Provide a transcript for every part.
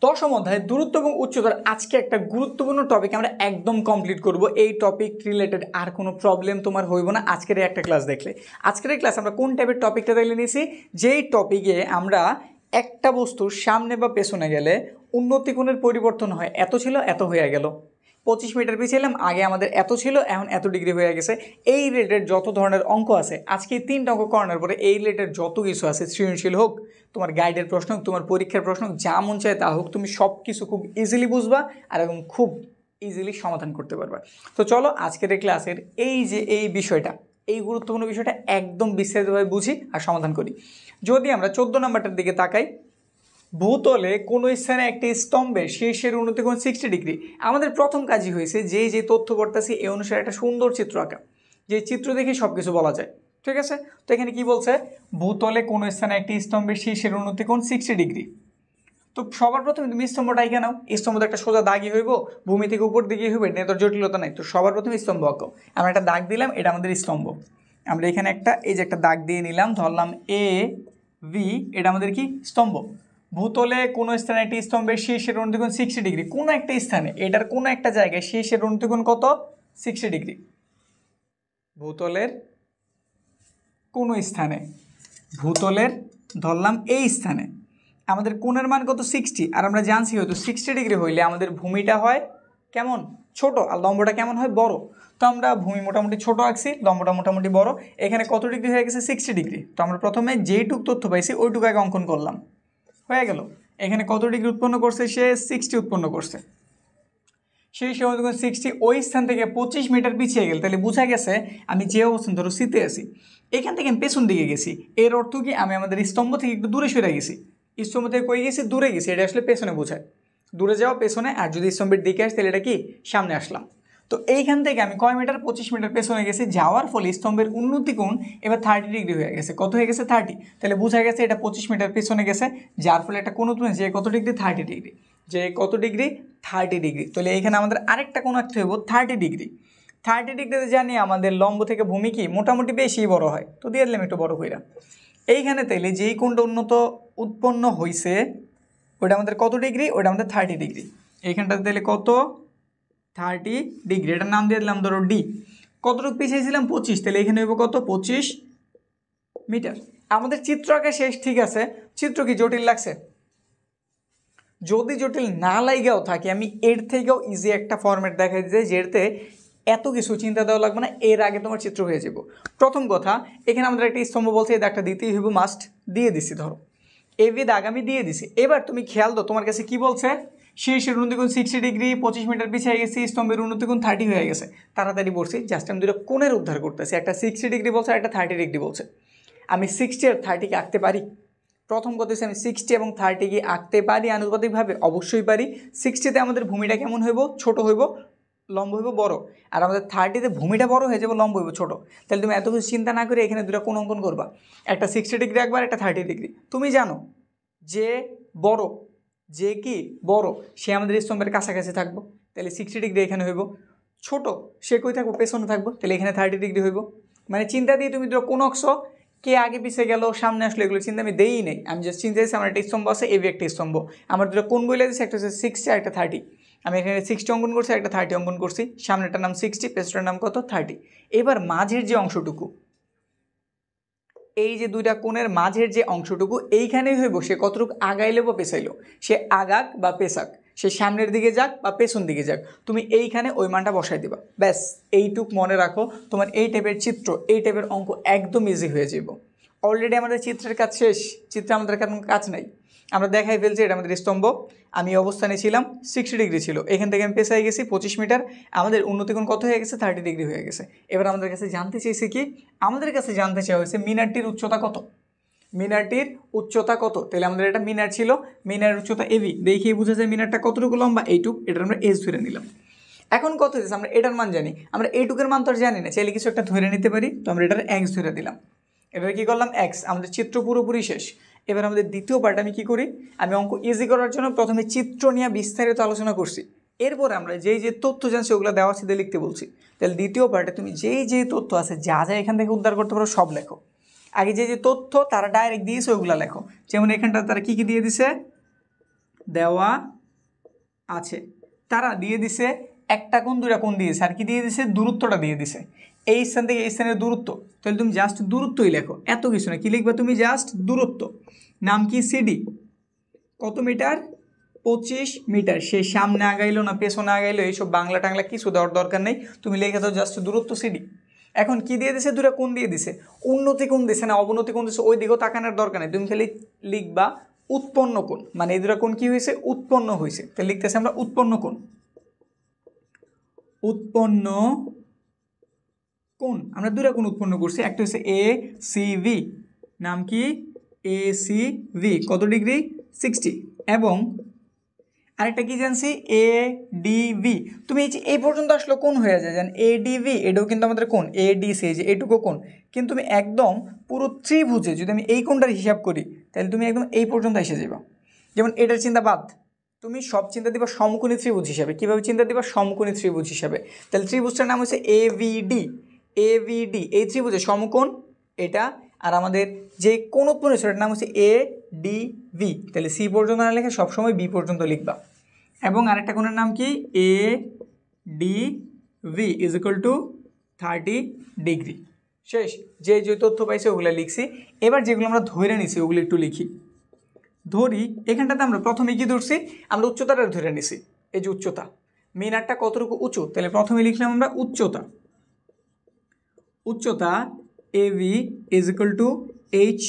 দশম অধ্যায় দূরত্ব এবং উচ্চতার আজকে একটা গুরুত্বপূর্ণ টপিক আমরা একদম কমপ্লিট করব। এই টপিক রিলেটেড আর কোনো প্রবলেম তোমার হইব না আজকের একটা ক্লাস দেখলে। আজকের এই ক্লাস আমরা কোন টাইপের টপিকটা দেখলে নিয়েছি, যেই টপিকে আমরা একটা বস্তুর সামনে বা পেছনে গেলে উন্নতি কোণের পরিবর্তন হয়, এত ছিল এত হয়ে গেল, 25 মিটার পিছিয়েলাম, আগে আমাদের এত ছিল এখন এত ডিগ্রি হয়ে গেছে। এই রিলেটেড যত ধরনের অঙ্ক আছে আজকে 3টা অঙ্ক করানোর পরে এই রিলেটেড যত কিছু আছে, সৃজনশীল হোক, তোমার গাইডের প্রশ্ন হোক, তোমার পরীক্ষার প্রশ্ন হোক, যা মন চায় তা হোক, তুমি সব কিছু খুব ইজিলি বুঝবা আর এবং খুব ইজিলি সমাধান করতে পারবা। তো চলো আজকের এই ক্লাসের এই বিষয়টা, এই গুরুত্বপূর্ণ বিষয়টা একদম বিস্তারিতভাবে বুঝি আর সমাধান করি। যদি আমরা 14 নম্বরটার দিকে তাকাই, ভূতলে কোনো স্থানে একটি স্তম্ভের শীর্ষের উন্নতি কোণ 60 ডিগ্রি। আমাদের প্রথম কাজই হয়েছে যে তথ্য পড়তেছি এই অনুসারে একটা সুন্দর চিত্র আঁকা, যে চিত্র দেখে সব কিছু বলা যায়। ঠিক আছে, তো এখানে কি বলছে, ভূতলে কোনো স্থানে একটি স্তম্ভের শীর্ষের উন্নতি কোণ 60 ডিগ্রি। তো সবার প্রথমে তুমি স্তম্ভটা আঁকে নাও। স্তম্ভটা একটা সোজা দাগই হইব, ভূমি থেকে উপর দিকে হইবে, এটা তোর জটিলতা নাই। তো সবার প্রথমে স্তম্ভ আঁকো। আমরা একটা দাগ দিলাম, এটা আমাদের স্তম্ভ। আমরা এখানে একটা দাগ দিয়ে নিলাম, ধরলাম এ ভি, এটা আমাদের কি স্তম্ভ। ভূতলে কোনো স্থানে একটি স্তম্ভের শীর্ষের উন্নতি কোণ 60 ডিগ্রি। কোনো একটা স্থানে, এটার কোনো একটা জায়গায় শীর্ষের উন্নতি কোণ কত, 60 ডিগ্রি। ভূতলের কোনো স্থানে, ভূতলের ধরলাম এই স্থানে আমাদের কোণের মান কত, 60। আর আমরা জানছি হয়তো 60 ডিগ্রি হইলে আমাদের ভূমিটা হয় কেমন, ছোট, আর লম্বটা কেমন হয়, বড়। তো আমরা ভূমি মোটামুটি ছোট আঁকছি, লম্বটা মোটামুটি বড়। এখানে কত ডিগ্রি হয়ে গেছে, 60 ডিগ্রি। তো আমরা প্রথমে যেইটুক তথ্য পাইছি ওইটুকু আগে অঙ্কন করলাম, হয়ে গেল। এখানে কত ডিগ্রি উৎপন্ন করছে, সে 60 উৎপন্ন করছে। সেই সময় যখন 60 ওই স্থান থেকে 25 মিটার পিছিয়ে গেল, তাহলে বোঝা গেছে আমি যে অবস্থান ধরো সিতে আছি, এখান থেকে আমি পেছন দিকে গেছি। এর অর্থ কি, আমি আমাদের স্তম্ভ থেকে একটু দূরে সরে গেছি। স্তম্ভ থেকে কই গেছি, দূরে গেছি। এটা আসলে পেছনে বোঝায়, দূরে যাওয়া পেছনে। আর যদি স্তম্ভের দিকে আসে তাহলে এটা কি, সামনে আসলাম। তো এইখান থেকে আমি কয় মিটার, 25 মিটার পেছনে গেছি। যাওয়ার ফলে স্তম্ভের উন্নতি কোণ এবার 30 ডিগ্রি হয়ে গেছে। কত হয়ে গেছে, 30। তাহলে বোঝা গেছে এটা 25 মিটার পেছনে গেছে, যার ফলে একটা কোণ উৎপন্ন যে কত ডিগ্রি, 30 ডিগ্রি। যে কত ডিগ্রি, 30 ডিগ্রি। তাহলে এখানে আমাদের আরেকটা কোণ আঁকতে হইব 30 ডিগ্রি। 30 ডিগ্রিতে জানি আমাদের লম্ব থেকে ভূমি কি মোটামুটি বেশি বড় হয়, তো দিয়ে দিলাম একটু বড় কইরা। এইখানে তাইলে যেই কোণটা উৎপন্ন হয়েছে ওইটা আমাদের কত ডিগ্রি, ওইটা আমাদের 30 ডিগ্রি। এইখানটাতে তাহলে কত, 30 ডিগ্রি। এটার নাম দিয়ে দিলাম ধরো ডি। কতটুকু পিছিয়েছিলাম, 25। তাহলে এখানে হইব কত, 25 মিটার। আমাদের চিত্র আঁকা শেষ, ঠিক আছে। চিত্র কি জটিল লাগছে? যদি জটিল না লাইগাও থাকে, আমি এর থেকেও ইজি একটা ফরম্যাট দেখাই দিতে, যেটাতে এত কিছু চিন্তা দেওয়া লাগবে না, এর আগে তোমার চিত্র হয়ে যাব। প্রথম কথা, এখানে আমাদের একটা স্তম্ভ বলছে, এই দাগটা দিতেই হইব, মাস্ট দিয়ে দিছি। ধরো এবি দাগ আমি দিয়ে দিছি। এবার তুমি খেয়াল দাও তোমার কাছে কি বলছে, শীর্ষের উন্নতি কোণ 60 ডিগ্রি, 25 মিটার পিছিয়ে গেছি, স্তম্ভের উন্নতি কোণ 30 হয়ে গেছে। তাড়াতাড়ি পড়ছি, জাস্ট আমি দুটো কোণের উদ্ধার করতেছি। একটা 60 ডিগ্রি বলছে, একটা 30 ডিগ্রি বলছে। আমি 60 আর 30কে আঁকতে পারি? প্রথম কথা হচ্ছে আমি 60 এবং 30 কি আঁকতে পারি আনুপাতিকভাবে? অবশ্যই পারি। 60তে আমাদের ভূমিটা কেমন হইব, ছোট হইব, লম্ব হইব বড়। আর আমাদের 30তে ভূমিটা বড় হয়ে যাবে, লম্ব হইব ছোট। তাহলে তুমি এত কিছু চিন্তা না করে এখানে দুটো কোণ অঙ্কন করবা, একটা 60 ডিগ্রি একবার, একটা 30 ডিগ্রি। তুমি জানো যে বড়, যে কি বড়, সে আমাদের স্তম্ভের কাছাকাছি থাকবো, তাহলে 60 ডিগ্রি এখানে হইব। ছোট সে কই থাকবো, পেছনে থাকবো, তাহলে এখানে 30 ডিগ্রি হইব। মানে চিন্তা দিয়ে তুমি দুটো কোণ অংশ, কে আগে পিছিয়ে গেল, সামনে আসলো, এগুলো চিন্তা আমি দেই নেই। আমি জাস্ট চিন্তা দিয়েছি আমার একটা স্তম্ভ আছে, এবি একটা স্তম্ভ, আমার দুটো কোণ বলে দিয়েছে, একটা হচ্ছে 60 আর একটা 30। আমি এখানে 60 অঙ্কন করছি, একটা 30 অঙ্কন করছি। সামনেটার নাম 60, পেছনের নাম কত, 30। এবার মাঝের যে অংশটুকু, এই যে দুইটা কোণের মাঝের যে অংশটুকু, এইখানেই হইব সে কতটুকু আগাইলো বা পেছাইলো। সে আগাক বা পেছাক, সে সামনের দিকে যাক বা পেছন দিকে যাক, তুমি এইখানে ওই মানটা বসাই দিবা। ব্যাস এইটুক মনে রাখো, তোমার এই টাইপের চিত্র, এই টাইপের অঙ্ক একদম ইজি হয়ে যাব। অলরেডি আমাদের চিত্রের কাজ শেষ, চিত্রে আমাদের কোনো কাজ নাই। আমরা দেখাই ফেলছি এটা আমাদের স্তম্ভ। আমি অবস্থানে ছিলাম, 60 ডিগ্রি ছিল, এখান থেকে আমি পেছাই গেছি 25 মিটার। আমাদের উন্নতিকোণ কত হয়ে গেছে, 30 ডিগ্রি হয়ে গেছে। এবার আমাদের কাছে জানতে চেয়েছে কি, আমাদের কাছে জানতে চাওয়া হয়েছে মিনারটির উচ্চতা কত। মিনারটির উচ্চতা কত, তাহলে আমাদের এটা মিনার ছিল, মিনারের উচ্চতা এবি। দেখিয়ে বুঝা যায় মিনারটা কতটুকু লম্বা, এইটুক। এটা আমরা এস ধরে নিলাম। এখন কত হয়েছে, আমরা এটার মান জানি, আমরা এইটুকের মান তো আর জানি না, চাইলে কিছু একটা ধরে নিতে পারি। তো আমরা এটার এক্স ধরে দিলাম। এবার কি করলাম, এক্স। আমাদের চিত্র পুরোপুরি শেষ। এবার আমাদের দ্বিতীয় পার্ট আমি কি করি, আমি অঙ্ক ইজি করার জন্য প্রথমে চিত্র নিয়ে বিস্তারিত আলোচনা করছি। এরপরে আমরা যেই যে তথ্য জানছি ওগুলো দেওয়া ছিল লিখতে বলছি। তাহলে দ্বিতীয় পার্টে তুমি যেই তথ্য আছে, যা যা এখান থেকে উদ্ধার করতে পারো সব লেখো। আগে যে তথ্য তারা ডাইরেক্ট দিয়েছে ওইগুলো লেখো। যেমন এখানটা তারা কী কী দিয়ে দিছে, দেওয়া আছে। তারা দিয়ে দিছে একটা কোণ দুইটা কোণ দিয়েছে, আর কি দিয়ে দিছে দূরত্বটা দিয়ে দিছে, এই স্থান থেকে এই স্থানের দূরত্ব। তাহলে তুমি জাস্ট দূরত্বই লেখো, এত কিছু না। কি লিখবা তুমি? জাস্ট দূরত্ব। নাম কি? সিডি। কত মিটার? 25 মিটার। সে সামনে আগাইলো না পেছনে আগাইলো এইসব বাংলা টাংলা কিছু দেওয়ার দরকার নেই, তুমি লিখে দাও জাস্ট দূরত্ব সিডি। এখন কি দিয়ে দিছে? দুটা কোণ দিয়ে দিছে। উন্নতি কোণ দিছে না অবনতি কোণ দিছে ওই দিকেও তাকানোর দরকার নেই, তুমি খালি লিখবা উৎপন্ন কোণ, মানে এই দুটা কোণ কি হয়েছে? উৎপন্ন হয়েছে। তাহলে লিখতেছি আমরা উৎপন্ন কোণ। উৎপন্ন কোণ, আমরা দুটা কোণ উৎপন্ন করছি, একটা হচ্ছে এ সি ভি। নাম কি? A C V. কত ডিগ্রি? 60। এবং আরেকটা কি জানছি? A D V. তুমি এই পর্যন্ত আসলে কোণ হয়ে যায় জান, এ ডি ভি এটাও কিন্তু আমাদের কোণ, এ ডি সি, যে এটুকু কোণ। কিন্তু তুমি একদম পুরো ত্রিভুজে যদি আমি এই কোণটার হিসাব করি তাহলে তুমি একদম এই পর্যন্ত এসে যাবা। যেমন এটার চিন্তা বাদ, তুমি সব চিন্তা দিবা সমকোণী ত্রিভুজ হিসাবে। কীভাবে চিন্তা দিবা? সমকোণী ত্রিভুজ হিসাবে। তাহলে ত্রিভুজটার নাম হচ্ছে এভিডি। এভিডি এই ত্রিভুজের সমকোণ এটা, আর আমাদের যে কোণ উৎপন্ন সেটার নাম হচ্ছে এ ডি ভি। তাহলে সি পর্যন্ত না লিখে সবসময় বি পর্যন্ত লিখবা। এবং আরেকটা কোণের নাম কি? এ D V is equal two 30 degree. শেষ। যে যে তথ্য পাইছে ওগুলো লিখছি। এবার যেগুলো আমরা ধরে নিছি ওগুলো একটু লিখি। ধরি এখানটাতে আমরা প্রথমে কি ধরছি? আমরা উচ্চতাটা ধরে নিছি। এই যে উচ্চতা, মিনারটা কতটুকু উঁচু, তাহলে প্রথমে লিখলাম আমরা উচ্চতা। উচ্চতা AV is equal to H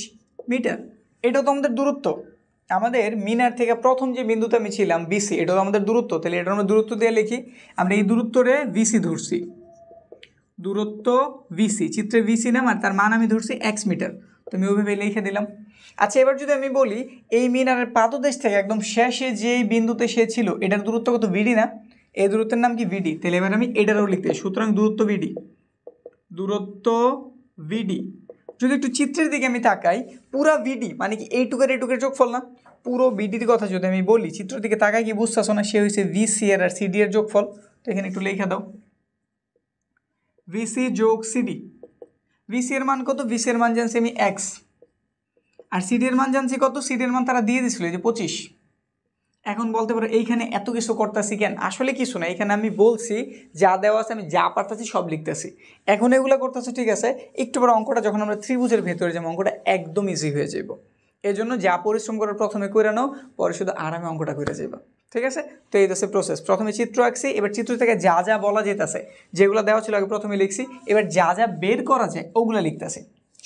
metre. এটা তো আমাদের দূরত্ব। আমাদের মিনার থেকে প্রথম যে বিন্দুতে আমি ছিলাম বিসি, এটা তো আমাদের দূরত্ব। তাহলে এটা আমরা দূরত্ব দিয়ে লিখি। আমরা এই দূরত্বরে ভিসি ধরছি, দূরত্ব ভিসি, চিত্রে ভিসি নাম, আর তার মান আমি ধরছি এক্স মিটার। তুমি ওইভাবে লিখে দিলাম। আচ্ছা, এবার যদি আমি বলি এই মিনারের পাদদেশ থেকে একদম শেষে যেই বিন্দুতে সে ছিল এটার দূরত্ব কত? ভিডি না? এই দূরত্বের নাম কি? ভিডি। তাহলে এবার আমি এটারও লিখতে, সুতরাং দূরত্ব ভিডি। দূরত্ব ভিডি। যদি একটু চিত্রের দিকে আমি তাকাই, পুরা ভিডি মানে কি এইটুকের যোগফল না? পুরো ভিডির কথা যদি আমি বলি, চিত্রের দিকে তাকাই কি বুঝতেছ না? সে হয়েছে ভিসি আর সিডি এর যোগফল। তো এখানে একটু লেখা দাও ভিসি যোগ সিডি। ভিসি এর মান কত? ভিসি এর মান জানছি আমি এক্স, আর সিডি এর মান জানছি কত? সিডি এর মান তারা দিয়ে দিছিল যে 25। এখন বলতে পারো এইখানে এত কিছু করতেছি কেন? আসলে কিছু না, এখানে আমি বলছি যা দেওয়া আছে আমি যা পারতেছি সব লিখতেছি। এখন এগুলো করতেছি, ঠিক আছে। একটু বড় অঙ্কটা যখন আমরা ত্রিভুজের ভেতরে যাবো অঙ্কটা একদম ইজি হয়ে যাব। এই জন্য যা পরিশ্রম করার প্রথমে করে নাও, পরে শুধু আরামে অঙ্কটা করে যাবা। ঠিক আছে? তো এই হচ্ছে প্রসেস। প্রথমে চিত্র আঁকছি, এবার চিত্র থেকে যা যা বলা যেতেছে, যেগুলো দেওয়া ছিল আগে প্রথমে লিখছি, এবার যা যা বের করা যায় ওগুলো লিখতেছি।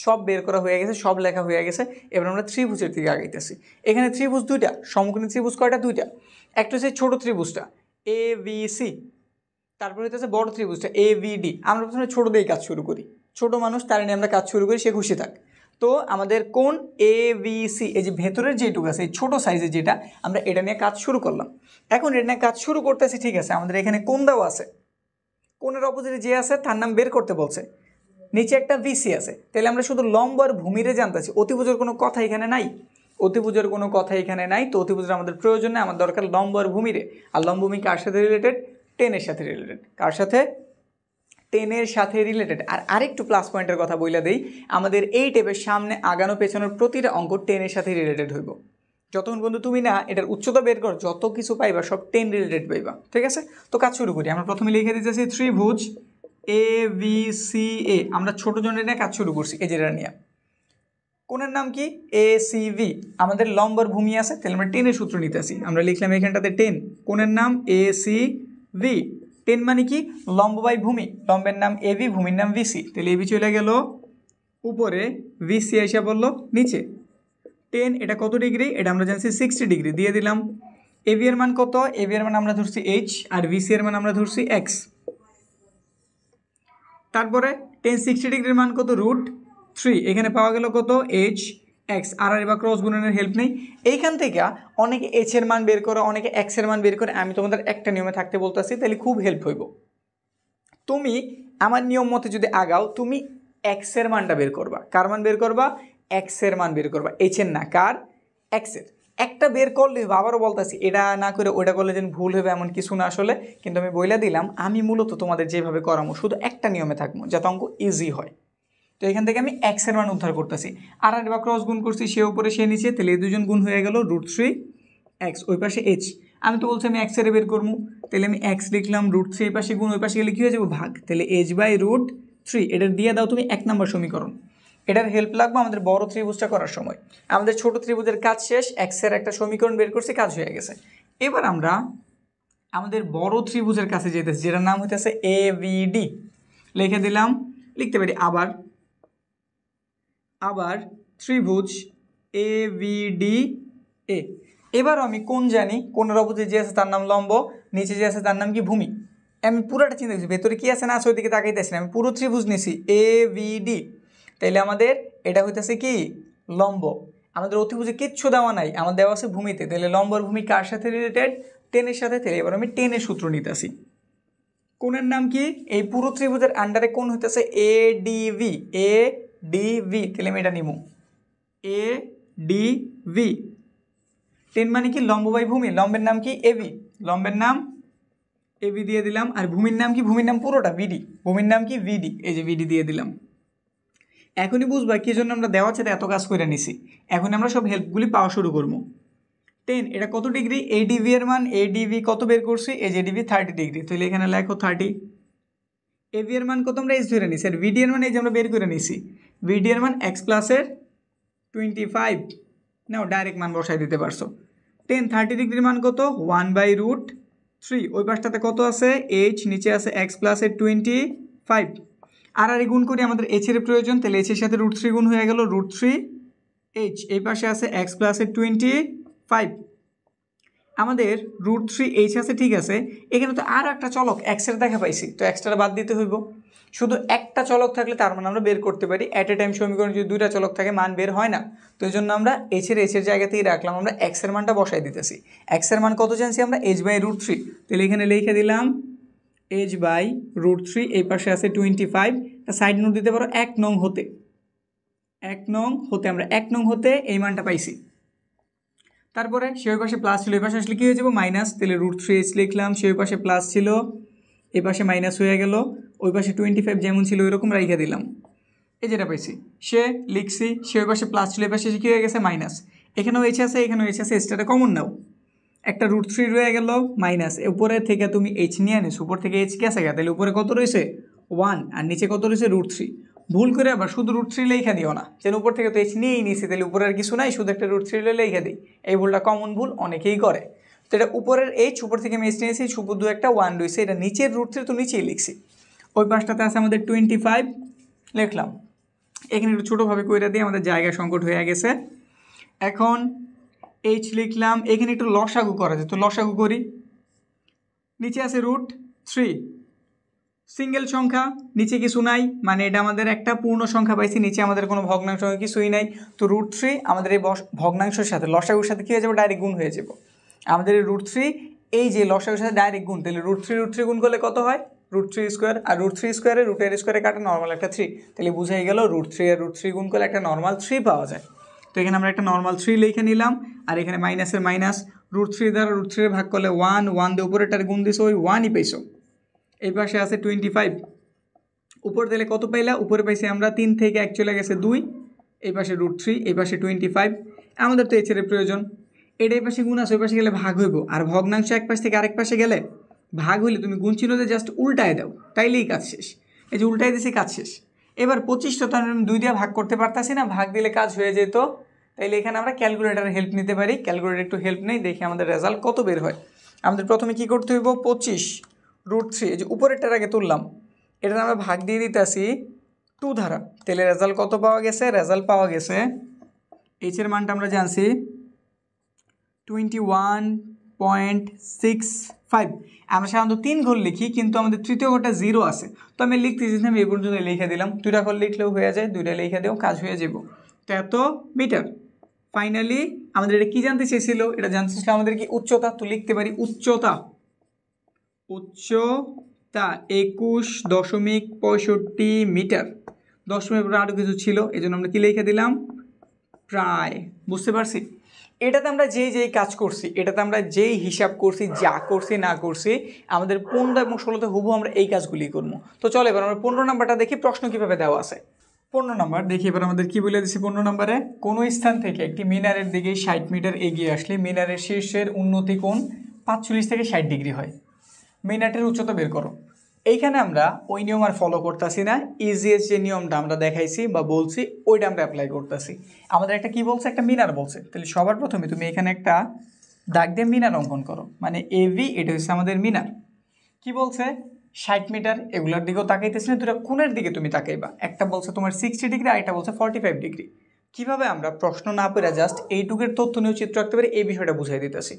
সব বের করা হয়ে গেছে, সব লেখা হয়ে গেছে। এবার আমরা ত্রিভুজের দিকে আগাইতেছি। এখানে ত্রিভুজ দুইটা, সমকোণী ত্রিভুজ কয়টা? দুইটা। একটা হচ্ছে ছোট ত্রিভুজটা এ বি সি, তারপরে হচ্ছে বড় ত্রিভুজটা এ বি ডি। আমরা প্রথমে ছোট দিয়েই কাজ শুরু করি, ছোট মানুষ তার নিয়ে আমরা কাজ শুরু করি, সে খুশি থাক। তো আমাদের কোণ এ বি সি, এই যে ভেতরের যেটুকু আছে এই ছোটো সাইজের যেটা, আমরা এটা নিয়ে কাজ শুরু করলাম। এখন এটা নিয়ে কাজ শুরু করতেছি, ঠিক আছে। আমাদের এখানে কোণ দেওয়া আছে, কোণের অপোজিটে যে আছে তার নাম বের করতে বলছে, নিচে একটা ভিসি আছে। তাহলে আমরা শুধু লম্ব আর ভূমিরে জানতেছি, অতিভুজের কোনো কথা এখানে নাই। অতিভুজের কোনো কথা এখানে নাই, তো অতিভুজের আমাদের প্রয়োজন নেই, আমার দরকার লম্ব আর ভূমিরে। আর লম্ব ভূমি কার সাথে রিলেটেড? টেনের সাথে রিলেটেড। কার সাথে? টেনের সাথে রিলেটেড। আর আরেকটু প্লাস পয়েন্টের কথা বইলা দেই, আমাদের এই টেপের সামনে আগানো পেছনের প্রতিটা অঙ্ক টেনের সাথে রিলেটেড হইব। যতক্ষণ পর্যন্ত তুমি না এটার উচ্চতা বের কর, যত কিছু পাইবা সব টেন রিলেটেড পাইবা। ঠিক আছে? তো কাজ শুরু করি। আমরা প্রথমে লিখে দিতেছি ত্রিভুজ এ বি সি এ। আমরা ছোট জনের নিয়ে কাজ শুরু করছি, এই যেটা নিয়ে। কোণের নাম কি? A C V. আমাদের লম্বর ভূমি আছে, তাহলে আমরা টেনের সূত্র নিতেছি। আমরা লিখলাম এখানটাতে টেন। কোণের নাম এ সি ভি। টেন মানে কি? লম্ব বাই ভূমি। লম্বের নাম এ ভি, ভূমির নাম ভিসি। তাহলে এ ভি চলে গেল উপরে, ভিসি এসে বললো নিচে। টেন এটা কত ডিগ্রি? এটা আমরা জানছি 60 ডিগ্রি, দিয়ে দিলাম। এ ভি এর মান কত? এ ভি এর মান আমরা ধরছি এইচ, আর ভিসি এর মান আমরা ধরছি এক্স। তারপরে টেন 60 ডিগ্রির মান কত? √3। এখানে পাওয়া গেল কত? H x. আর বা ক্রস গুণনের হেল্প নেই। এইখান থেকে অনেকে এইচ এর মান বের করে, অনেকে এক্স এর মান বের করে। আমি তোমাদের একটা নিয়মে থাকতে বলতেছি, তাহলে খুব হেল্প হইব। তুমি আমার নিয়ম মতে যদি আগাও, তুমি এক্স এর মানটা বের করবা। কার মান বের করবা? এক্স এর মান বের করবা, এইচ এর না। কার? এক্স এর। একটা বের করলে আবারও বলতেছি, এটা না করে ওটা করলে যেন ভুল হবে এমন কিছু না আসলে। কিন্তু আমি বইলা দিলাম, আমি মূলত তোমাদের যেভাবে করামো শুধু একটা নিয়মে থাকবো, যাতে অঙ্ক ইজি হয়। তো এখান থেকে আমি এক্স এর মান উদ্ধার করতেছি। আর বা ক্রস গুণ করছি, সে উপরে সে নিচে, তাহলে এই দুজন গুণ হয়ে গেল √3। এক্স, ওই পাশে এইচ। আমি তো বলছি আমি এক্সের বের করবো, তাহলে আমি এক্স লিখলাম, √3 এই পাশে গুণ, ওই পাশে গেলে কী হয়ে যাবো ভাগ, তাহলে h/√3। এটার দিয়ে দাও তুমি 1 নম্বর সমীকরণ। এটার হেল্প লাগবে আমাদের বড় ত্রিভুজটা করার সময়। আমাদের ছোট ত্রিভুজের কাজ শেষ, এক্সের একটা সমীকরণ বের করছি, কাজ হয়ে গেছে। এবার আমরা আমাদের বড় ত্রিভুজের কাছে যেতেছি, যেটার নাম হইতেছে AVD। লিখে দিলাম, লিখতে পারি আবার ত্রিভুজ AVDA। এবার আমি কোন জানি, কোনের অপোজিট যে আছে তার নাম লম্ব, নিচে যে আছে তার নাম কি ভূমি। আমি পুরোটা চিন্তা করছি, ভেতরে কি আছে না আছে ওইদিকে তাকাইতেছি না, আমি পুরো ত্রিভুজ নিছি AVD। তাইলে আমাদের এটা হইতেছে কি লম্ব। আমাদের অতিভুজে কিচ্ছু দেওয়া নাই, আমার দেওয়া আছে ভূমিতে। তাহলে লম্বর ভূমি কার সাথে রিলেটেড, টেনের সাথে। তাহলে এবার আমি টেনের সূত্র নিতেছি। কোণের নাম কি, এই পুরো ত্রিভুজের আন্ডারে কোণ হইতেছে ADV। তাহলে আমি এটা নিব ADV। টেন মানে কি লম্ব বাই ভূমি, লম্বের নাম কি AB, লম্বের নাম AB দিয়ে দিলাম। আর ভূমির নাম কি, ভূমির নাম পুরোটা VD, ভূমির নাম কি VD, এই যে VD দিয়ে দিলাম। এখনই বুঝবা কি জন্য আমরা দেওয়া আছে এত কাজ করে নিছি। এখন আমরা সব হেল্পগুলি পাওয়া শুরু করবো। 10 এটা কত ডিগ্রি, ADV এর মান, ADV কত বের করছি, এই যে ADV 30 ডিগ্রি। তাহলে এখানে লেখো 30। AB এর মান কত আমরা এইচ ধরে নিছি, আর VD এর মান এই যে আমরা বের করে নিছি, VD এর মান x প্লাসের 25। নাও ডাইরেক্ট মান বসাই দিতে পারছো। 10 30 ডিগ্রির মান কত, 1/√3। ওই পাশটাতে কত আছে h, নিচে আছে x প্লাসের 25। আর গুণ করি, আমাদের h এর প্রয়োজন, তাহলে h এর সাথে √3 গুণ হয়ে গেল √3h। এই পাশে আছে x প্লাসের 25। আমাদের √3h আছে, ঠিক আছে। এখানে তো আর একটা চলক x এর দেখা পাইছি, তো এক্সট্রা বাদ দিতে হইব। শুধু একটা চলক থাকলে তার মান আমরা বের করতে পারি। অ্যাট এ টাইম সমীকরণ যদি দুইটা চলক থাকে মান বের হয় না, তো এই জন্য আমরা h এর জায়গাতেই রাখলাম, আমরা x এর মানটা বসাই দিতেছি। x এর মান কত জানছি আমরা, h/√3। তাহলে এখানে লিখে দিলাম h/√3। এই পাশে আছে 25, সাইড নোট দিতে পারো 1 নং হতে, আমরা 1 নং হতে এই মানটা পাইছি। তারপরে সে ওই পাশে প্লাস ছিল, এই পাশে আসলে কী হয়ে যাবো মাইনাস। তাহলে √3h লিখলাম, সে ওই পাশে প্লাস ছিল, এই পাশে মাইনাস হয়ে গেল, ওই পাশে 25 যেমন ছিল ওইরকম রাইখা দিলাম। এই যেটা পাইছি সে লিখছি, সে ওই পাশে প্লাস ছিল, এই পাশে কী হয়ে গেছে মাইনাস। এখানেও h আছে, এখানেও h আছে, এসটারে কমন নাও, একটা √3 রয়ে গেল মাইনাস। উপরে থেকে তুমি h নিয়ে আনিস, উপর থেকে h গেছে গা, তাহলে উপরে কত রয়েছে 1, আর নিচে কত রয়েছে √3। ভুল করে আবার শুধু √3 লেখা দিও না, যেন উপর থেকে তো h নিয়েই নিয়েছি, তাহলে উপরে আর কিছু নাই, শুধু একটা √3 লেখা দিই। এই ভুলটা কমন ভুল, অনেকেই করে। তো এটা উপরের h, উপর থেকে আমি h নিয়েছি, শুধু একটা 1 রয়েছে, এটা নিচের √3 তো নিচেই লিখছি। ওই পাশটাতে আছে আমাদের 25 লিখলাম। এখানে একটু ছোটোভাবে কইরা দিয়ে, আমাদের জায়গা সংকট হয়ে গেছে। এখন h লিখলাম, এখানে একটু লসাগু করা যায়, তো লসাগু করি। নিচে আছে √3, সিঙ্গেল সংখ্যা, নিচে কিছু নাই, মানে এটা আমাদের একটা পূর্ণ সংখ্যা পাইছি, নিচে আমাদের কোনো ভগ্নাংশ কিছুই নাই। তো √3 আমাদের এই ভগ্নাংশের সাথে লসাগুর সাথে কী হয়ে যাবে, ডাইরেক্ট গুণ হয়ে যাব। আমাদের এই √3 এই যে লসাগুর সাথে ডাইরেক্ট গুণ, তাহলে √3 গুণ করলে কত হয় √3², আর √3 স্কোয়ারে √3 কাটে নর্মাল একটা 3, তাহলে বুঝাই গেল √3 আর √3 গুণ করলে একটা নর্মাল 3 পাওয়া যায়। তো এখানে আমরা একটা নর্মাল 3 লিখে নিলাম, আর এখানে মাইনাসের মাইনাস, √3 দ্বারা √3 ভাগ করলে 1 দিয়ে উপরেটার গুণ দিছো, ওই 1ই পাইছো। এই পাশে আছে 25, উপর দিলে কত পাইলা, উপরে পাইছি আমরা 3 থেকে 1 চলে গেছে 2, এই পাশে √3, এই পাশে 25। আমাদের তো h এর প্রয়োজন, এটা এই পাশে গুণ আছে, ওই পাশে গেলে ভাগ হইব, আর ভগ্নাংশ এক পাশ থেকে আরেক পাশে গেলে ভাগ হইলে তুমি গুণ চিহ্নতে জাস্ট উল্টায় দাও, তাইলেই কাজ শেষ। এই যে উল্টাই দিছি, কাজ শেষ। এবার 25টা তো আমি 2 দিয়ে ভাগ করতে পারতাছি না, ভাগ দিলে কাজ হয়ে যেত। তাইলে এখানে আমরা ক্যালকুলেটারের হেল্প নিতে পারি, ক্যালকুলেটার একটু হেল্প নেই, দেখি আমাদের রেজাল্ট কত বের হয়। আমাদের প্রথমে কি করতে হইব, 25√3, এই যে উপরেরটার আগে তুললাম, এটা আমরা ভাগ দিয়ে দিতেছি 2 ধারা। তাহলে রেজাল্ট কত পাওয়া গেছে, রেজাল্ট পাওয়া গেছে h এর মানটা আমরা জানছি 21.65। আমরা সাধারণত 3 ঘর লিখি, কিন্তু আমাদের তৃতীয় ঘরটা 0 আছে, তো আমি লিখতেছি, আমি এই পর্যন্ত লিখে দিলাম। 2টা ঘর লিখলেও হয়ে যায়, 2টা লিখে দেও, কাজ হয়ে যাব। তো এত মিটার। ফাইনালি আমাদের এটা কী জানতে চেয়েছিল, এটা জানতে চেয়েছিল আমাদের কি উচ্চতা, তো লিখতে পারি উচ্চতা 21.65 মিটার। দশমিকের পরে আরও কিছু ছিল, এই জন্য আমরা কী লিখে দিলাম প্রায়। বুঝতে পারছি, এটাতে আমরা যেই কাজ করছি, এটাতে আমরা যেই হিসাব করছি, যা করছি না করছি, আমাদের 15 এবং 16তে হুবহু আমরা এই কাজগুলি করবো। তো চলো এবার আমরা 15 নাম্বারটা দেখি প্রশ্ন কীভাবে দেওয়া আছে। 15 নম্বর দেখি এবার আমাদের কি বলে দিচ্ছি 15 নম্বরে, কোনো স্থান থেকে একটি মিনারের দিকে 60 মিটার এগিয়ে আসলে মিনারের শীর্ষের উন্নতি কোণ 45 থেকে 60 ডিগ্রি হয়। মিনারের উচ্চতা বের করো। এইখানে আমরা ওই নিয়ম আর ফলো করতেছি না, ইজিএস যে নিয়মটা আমরা দেখাইছি বা বলছি ওইটা আমরা অ্যাপ্লাই করতেছি। আমাদের একটা কি বলছে, একটা মিনার বলছে, তাহলে সবার প্রথমে তুমি এখানে একটা দাগ দিয়ে মিনার অঙ্কন করো, মানে এভি এটা হচ্ছে আমাদের মিনার। কি বলছে 60 মিটার, এগুলোর দিকেও তাকাইতেছি না, দুটো কোণের দিকে তুমি তাকাইবা, একটা বলছে তোমার 60 ডিগ্রি আর একটা বলছে 45 ডিগ্রি। কিভাবে আমরা প্রশ্ন না পেরে জাস্ট এইটুকের তথ্য নিয়েও চিত্র আঁকতে পারি এই বিষয়টা বুঝাই দিতেছি।